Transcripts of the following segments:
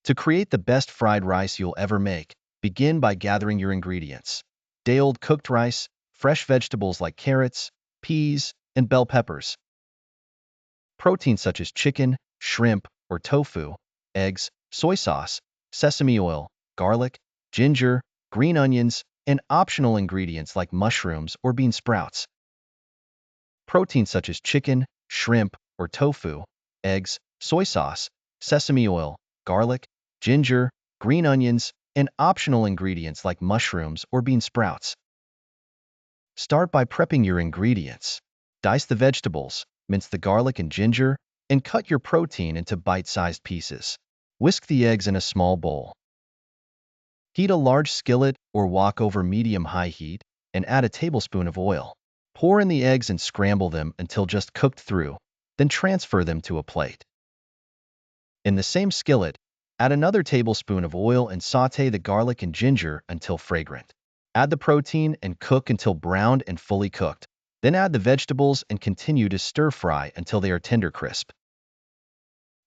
To create the best fried rice you'll ever make, begin by gathering your ingredients. Day-old cooked rice, fresh vegetables like carrots, peas, and bell peppers. Proteins such as chicken, shrimp, or tofu, eggs, soy sauce, sesame oil, garlic, ginger, green onions, and optional ingredients like mushrooms or bean sprouts. Proteins such as chicken, shrimp, or tofu, eggs, soy sauce, sesame oil, garlic, ginger, green onions, and optional ingredients like mushrooms or bean sprouts. Start by prepping your ingredients. Dice the vegetables, mince the garlic and ginger, and cut your protein into bite-sized pieces. Whisk the eggs in a small bowl. Heat a large skillet or wok over medium-high heat and add a tablespoon of oil. Pour in the eggs and scramble them until just cooked through, then transfer them to a plate. In the same skillet, add another tablespoon of oil and sauté the garlic and ginger until fragrant. Add the protein and cook until browned and fully cooked. Then add the vegetables and continue to stir-fry until they are tender crisp.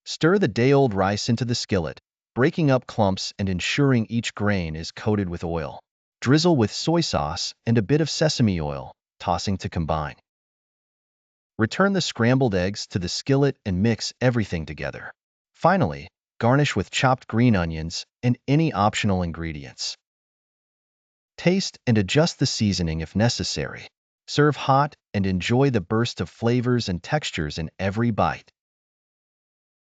Stir the day-old rice into the skillet, breaking up clumps and ensuring each grain is coated with oil. Drizzle with soy sauce and a bit of sesame oil, tossing to combine. Return the scrambled eggs to the skillet and mix everything together. Finally, garnish with chopped green onions and any optional ingredients. Taste and adjust the seasoning if necessary. Serve hot and enjoy the burst of flavors and textures in every bite.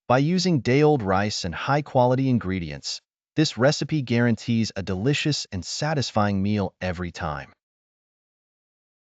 By using day-old rice and high-quality ingredients, this recipe guarantees a delicious and satisfying meal every time.